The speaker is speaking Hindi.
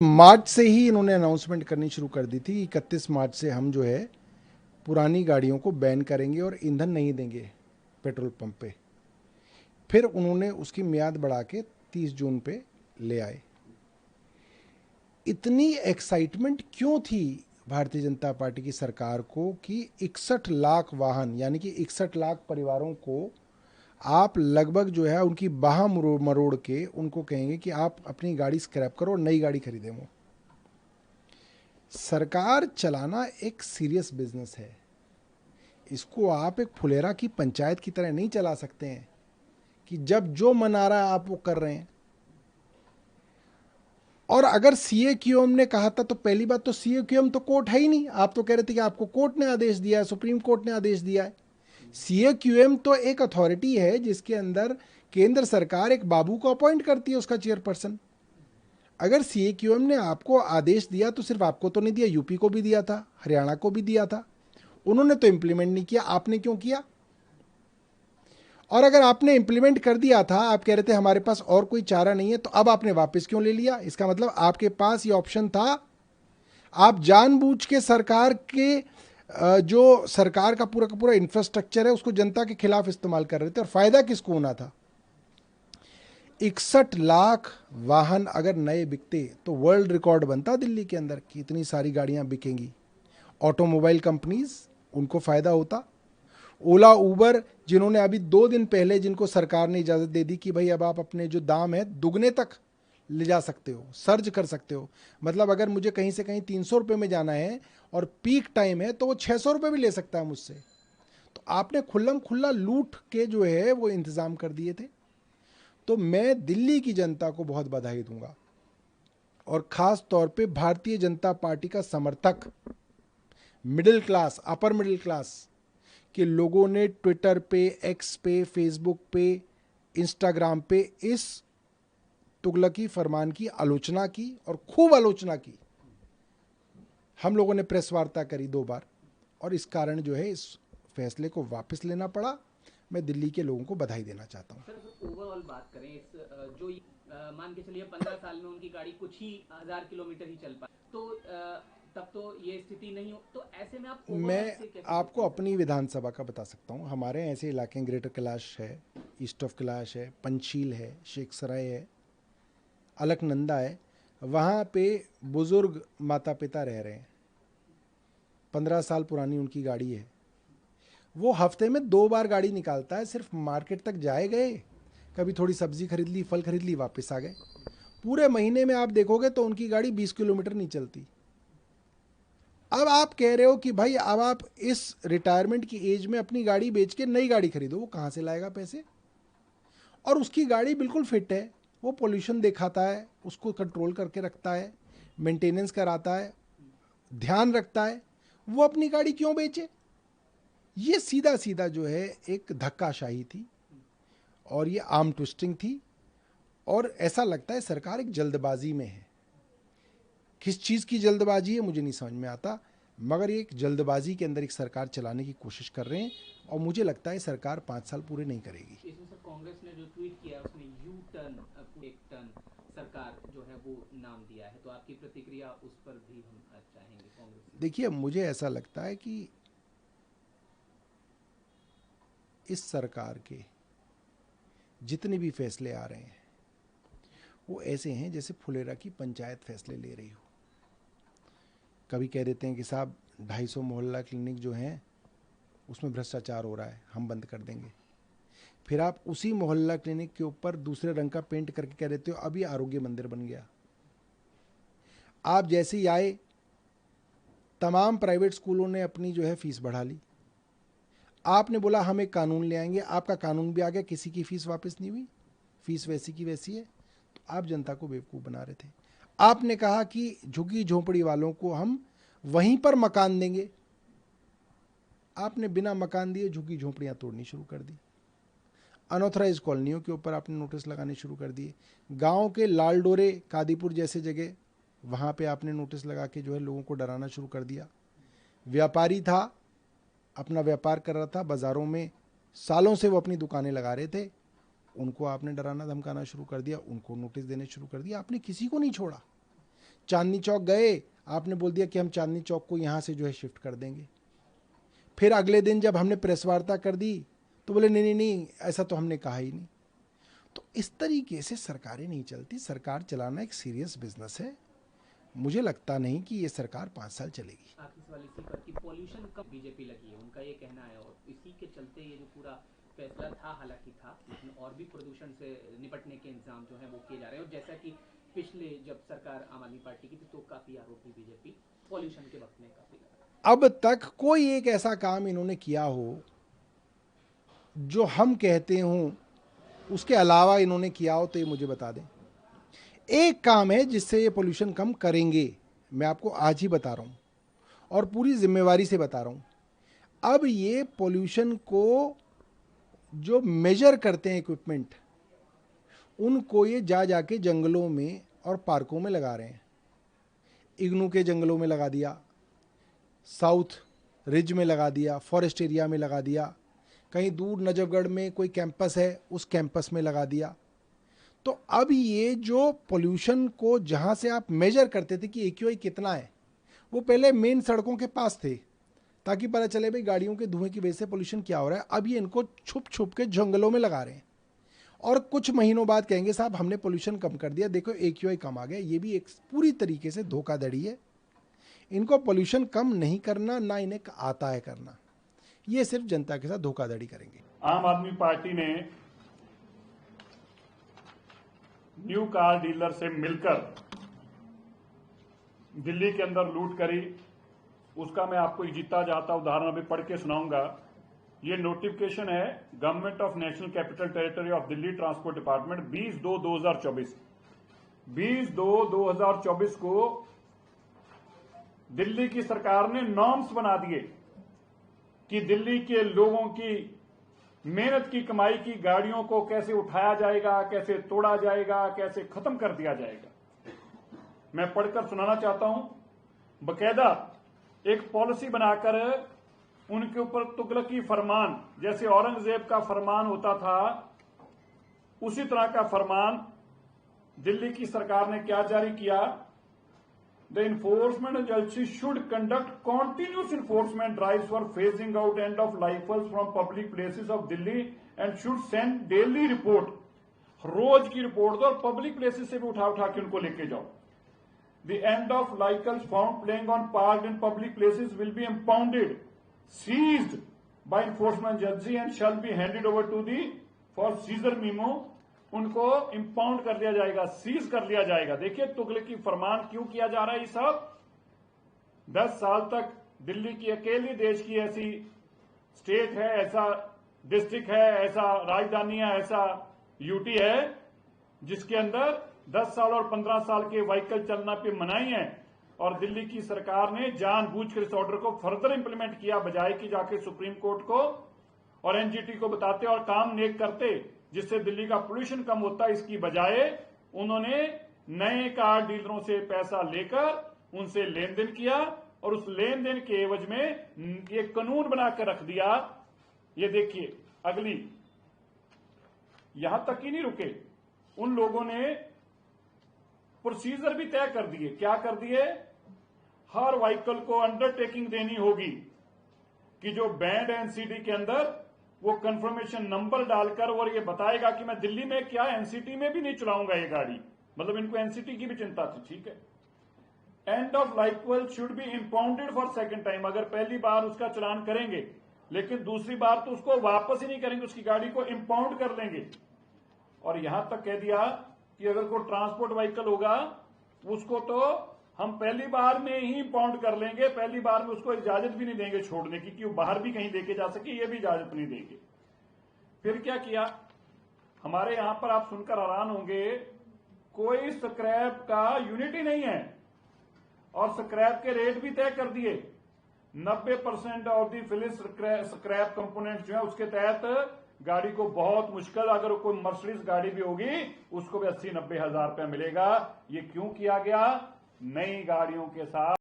मार्च से ही इन्होंने अनाउंसमेंट करनी शुरू कर दी थी। 31 मार्च से हम जो है पुरानी गाड़ियों को बैन करेंगे और ईंधन नहीं देंगे पेट्रोल पंप पे। फिर उन्होंने उसकी मियाद बढ़ा के 30 जून पे ले आए। इतनी एक्साइटमेंट क्यों थी भारतीय जनता पार्टी की सरकार को कि 61 लाख वाहन यानी कि 61 लाख परिवारों को आप लगभग जो है उनकी बाह मरोड़ के उनको कहेंगे कि आप अपनी गाड़ी स्क्रैप करो और नई गाड़ी खरीदें। वो सरकार चलाना एक सीरियस बिजनेस है। इसको आप एक फुलेरा की पंचायत की तरह नहीं चला सकते हैं कि जब जो मन आ रहा है आप वो कर रहे हैं। और अगर सीए क्यूएम ने कहा था तो पहली बात तो सीए क्यूएम तो कोर्ट है ही नहीं। आप तो कह रहे थे कि आपको कोर्ट ने आदेश दिया है, सुप्रीम कोर्ट ने आदेश दिया है। सीए क्यूएम तो एक अथॉरिटी है जिसके अंदर केंद्र सरकार एक बाबू को अपॉइंट करती है, उसका चेयरपर्सन। अगर सीए क्यूएम ने आपको आदेश दिया तो सिर्फ आपको तो नहीं दिया, यूपी को भी दिया था, हरियाणा को भी दिया था। उन्होंने तो इंप्लीमेंट नहीं किया, आपने क्यों किया? और अगर आपने इंप्लीमेंट कर दिया था, आप कह रहे थे हमारे पास और कोई चारा नहीं है, तो अब आपने वापस क्यों ले लिया? इसका मतलब आपके पास ये ऑप्शन था। आप जानबूझ के सरकार के जो सरकार का पूरा इंफ्रास्ट्रक्चर है उसको जनता के खिलाफ इस्तेमाल कर रहे थे। और फायदा किसको होना था? 61 लाख वाहन अगर नए बिकते तो वर्ल्ड रिकॉर्ड बनता दिल्ली के अंदर कि इतनी सारी गाड़ियां बिकेंगी। ऑटोमोबाइल कंपनीज उनको फायदा होता। ओला उबर जिन्होंने अभी 2 दिन पहले जिनको सरकार ने इजाज़त दे दी कि भाई अब आप अपने जो दाम है दुगने तक ले जा सकते हो, सर्ज कर सकते हो। मतलब अगर मुझे कहीं से कहीं 300 रुपये में जाना है और पीक टाइम है तो वो 600 रुपये भी ले सकता है मुझसे। तो आपने खुल्लम खुल्ला लूट के जो है वो इंतज़ाम कर दिए थे। तो मैं दिल्ली की जनता को बहुत बधाई दूंगा और ख़ास तौर पे भारतीय जनता पार्टी का समर्थक middle class, upper middle class कि लोगों ने ट्विटर पे, एक्स पे, फेसबुक पे, इंस्टाग्राम पे इस तुगलकी फरमान की आलोचना की और खूब आलोचना की। हम लोगों ने प्रेस वार्ता करी 2 बार और इस कारण जो है इस फैसले को वापस लेना पड़ा। मैं दिल्ली के लोगों को बधाई देना चाहता हूँ। सर ओवरऑल बात करें इस जो मान के चलिए 15 साल में उनकी गाड़ी कुछ ही हजार किलोमीटर ही चल पाए तो तब तो ये स्थिति नहीं हो, तो ऐसे में आप ओवरऑल मैं इसे कैसे आपको देखते हैं अपनी विधानसभा का बता सकता हूँ। हमारे ऐसे इलाके हैं, ग्रेटर कैलाश है, ईस्ट ऑफ कैलाश है, पंचशील है, शेख सराय है, अलकनंदा है। वहाँ पे बुज़ुर्ग माता पिता रह रहे हैं। 15 साल पुरानी उनकी गाड़ी है। वो हफ्ते में 2 बार गाड़ी निकालता है, सिर्फ मार्केट तक जाए गए, कभी थोड़ी सब्जी खरीद ली, फल खरीद ली, वापस आ गए। पूरे महीने में आप देखोगे तो उनकी गाड़ी 20 किलोमीटर नहीं चलती। अब आप कह रहे हो कि भाई अब आप इस रिटायरमेंट की एज में अपनी गाड़ी बेच के नई गाड़ी खरीदो। वो कहाँ से लाएगा पैसे? और उसकी गाड़ी बिल्कुल फिट है, वो पोल्यूशन दिखाता है, उसको कंट्रोल करके रखता है, मेंटेनेंस कराता है, ध्यान रखता है। वो अपनी गाड़ी क्यों बेचे? ये सीधा सीधा जो है एक धक्काशाही थी और ये आर्म ट्विस्टिंग थी। और ऐसा लगता है सरकार एक जल्दबाजी में है। किस चीज़ की जल्दबाजी है मुझे नहीं समझ में आता, मगर ये एक जल्दबाजी के अंदर एक सरकार चलाने की कोशिश कर रहे हैं और मुझे लगता है सरकार 5 साल पूरे नहीं करेगी। इसमें सर कांग्रेस ने जो ट्वीट किया है उसमें यू टर्न एक टर्न सरकार जो है वो नाम दिया है, तो आपकी प्रतिक्रिया उस पर भी हम चाहेंगे कांग्रेस से। देखिए, मुझे ऐसा लगता है कि इस सरकार के जितने भी फैसले आ रहे हैं वो ऐसे हैं जैसे फुलेरा की पंचायत फैसले ले रही हो। कभी कह देते हैं कि साहब 250 मोहल्ला क्लिनिक जो हैं उसमें भ्रष्टाचार हो रहा है, हम बंद कर देंगे। फिर आप उसी मोहल्ला क्लिनिक के ऊपर दूसरे रंग का पेंट करके कह देते हो अभी आरोग्य मंदिर बन गया। आप जैसे ही आए तमाम प्राइवेट स्कूलों ने अपनी जो है फीस बढ़ा ली। आपने बोला हम एक कानून ले आएंगे, आपका कानून भी आ गया, किसी की फीस वापस नहीं हुई, फीस वैसी की वैसी है। तो आप जनता को बेवकूफ़ बना रहे थे। आपने कहा कि झुग्गी झोंपड़ी वालों को हम वहीं पर मकान देंगे। आपने बिना मकान दिए झुग्गी झोंपड़ियां तोड़नी शुरू कर दी। अनऑथराइज कॉलोनियों के ऊपर आपने नोटिस लगाने शुरू कर दिए। गांव के लालडोरे, कादीपुर जैसे जगह, वहां पे आपने नोटिस लगा के जो है लोगों को डराना शुरू कर दिया। व्यापारी था, अपना व्यापार कर रहा था बाज़ारों में, सालों से वो अपनी दुकानें लगा रहे थे, उनको आपने डराना धमकाना शुरू कर दिया, उनको नोटिस देने शुरू कर दिया। आपने किसी को नहीं छोड़ा। चांदनी चौक गए, आपने बोल दिया कि हम चांदनी चौक को यहाँ से जो है शिफ्ट कर देंगे। फिर अगले दिन जब हमने प्रेस वार्ता कर दी तो बोले नहीं नहीं नहीं, ऐसा तो हमने कहा ही नहीं। तो इस तरीके से सरकारें नहीं चलती। सरकार चलाना एक सीरियस बिजनेस है। मुझे लगता नहीं कि ये सरकार 5 साल चलेगी। आखिरी सवाल इसी पर कि पॉल्यूशन कब बीजेपी लगी है, उनका ये कहना है, और इसी के चलते ये जो पूरा फैसला था, हालांकि था, लेकिन और भी प्रदूषण से निपटने के इंतजाम जो है वो किए जा रहे हैं। और जैसा कि पिछले जब सरकार आम आदमी पार्टी की थी तो काफी आरोपी बीजेपी पॉल्यूशन के वक्त में काफी लगा। अब तक कोई एक ऐसा काम इन्होंने किया हो जो हम कहते हों उसके अलावा इन्होंने किया हो तो ये मुझे बता दें। एक काम है जिससे ये पोल्यूशन कम करेंगे, मैं आपको आज ही बता रहा हूँ और पूरी जिम्मेवारी से बता रहा हूँ। अब ये पोल्यूशन को जो मेजर करते हैं इक्विपमेंट, उनको ये जा जाके जंगलों में और पार्कों में लगा रहे हैं। इग्नू के जंगलों में लगा दिया, साउथ रिज में लगा दिया, फॉरेस्ट एरिया में लगा दिया, कहीं दूर नजफगढ़ में कोई कैंपस है उस कैंपस में लगा दिया। तो अब ये जो पोल्यूशन को जहाँ से आप मेजर करते थे कि AQI कितना है, वो पहले मेन सड़कों के पास थे ताकि पता चले भाई गाड़ियों के धुएं की वजह से पोल्यूशन क्या हो रहा है। अब ये इनको छुप छुप के जंगलों में लगा रहे हैं और कुछ महीनों बाद कहेंगे साहब हमने पोल्यूशन कम कर दिया, देखो AQI कम आ गया। ये भी एक पूरी तरीके से धोखाधड़ी है। इनको पोल्यूशन कम नहीं करना, ना इन्हें आता है करना। ये सिर्फ जनता के साथ धोखाधड़ी करेंगे। आम आदमी पार्टी ने न्यू कार डीलर से मिलकर दिल्ली के अंदर लूट करी। उसका मैं आपको एक जीता जाता उदाहरण अभी पढ़ के सुनाऊंगा। ये नोटिफिकेशन है government of national capital territory of Delhi transport department 20/2/2024। 20/2/2024 को दिल्ली की सरकार ने नॉर्म्स बना दिए कि दिल्ली के लोगों की मेहनत की कमाई की गाड़ियों को कैसे उठाया जाएगा, कैसे तोड़ा जाएगा, कैसे खत्म कर दिया जाएगा। मैं पढ़कर सुनाना चाहता हूं। बकायदा एक पॉलिसी बनाकर उनके ऊपर तुगलकी फरमान, जैसे औरंगजेब का फरमान होता था, उसी तरह का फरमान दिल्ली की सरकार ने क्या जारी किया। The enforcement agency should conduct continuous enforcement drives for phasing out end-of-life from public places of Delhi and should send daily report। रोज की रिपोर्ट दो और पब्लिक प्लेसेस से भी उठा उठा के उनको लेके जाओ। The end-of-life vehicles found playing on parked in public places will be impounded, seized by enforcement agency and shall be handed over to the for seizure memo। उनको इंपाउंड कर लिया जाएगा, सीज कर लिया जाएगा। देखिए तुगलकी फरमान क्यों किया जा रहा है। ये सब 10 साल तक दिल्ली की अकेली देश की ऐसी स्टेट है, ऐसा डिस्ट्रिक्ट है, ऐसा राजधानी है, ऐसा यूटी है जिसके अंदर 10 साल और 15 साल के व्हीकल चलना पे मनाही है। और दिल्ली की सरकार ने जानबूझकर इस ऑर्डर को फर्दर इंप्लीमेंट किया, बजाय कि जाके सुप्रीम कोर्ट को और एनजीटी को बताते और काम नेक करते जिससे दिल्ली का पोल्यूशन कम होता। इसकी बजाय उन्होंने नए कार डीलरों से पैसा लेकर उनसे लेन देन किया और उस लेन देन के एवज में ये कानून बनाकर रख दिया। ये देखिए अगली, यहां तक ही नहीं रुके, उन लोगों ने प्रोसीजर भी तय कर दिए। क्या कर दिए, हर व्हीकल को अंडरटेकिंग देनी होगी कि जो बैंड एनसीडी के अंदर वो कंफर्मेशन नंबर डालकर और ये बताएगा कि मैं दिल्ली में क्या एनसीटी में भी नहीं चलाऊंगा ये गाड़ी। मतलब इनको एनसीटी की भी चिंता थी, ठीक है। End of life should be impounded for second time. अगर पहली बार उसका चलान करेंगे लेकिन दूसरी बार तो उसको वापस ही नहीं करेंगे, उसकी गाड़ी को इंपाउंड कर लेंगे। और यहां तक कह दिया कि अगर कोई ट्रांसपोर्ट व्हीकल होगा उसको तो हम पहली बार में ही इंपाउंड कर लेंगे, पहली बार में उसको इजाजत भी नहीं देंगे छोड़ने की कि वो बाहर भी कहीं लेके जा सके, ये भी इजाजत नहीं देंगे। फिर क्या किया, हमारे यहां पर आप सुनकर हैरान होंगे, कोई स्क्रैप का यूनिट ही नहीं है और स्क्रैप के रेट भी तय कर दिए। 90% of the Phyllis scrap component जो है उसके तहत गाड़ी को बहुत मुश्किल, अगर कोई मर्सिडीज गाड़ी भी होगी उसको भी 80-90 हजार रुपया मिलेगा। ये क्यों किया गया, नई गाड़ियों के साथ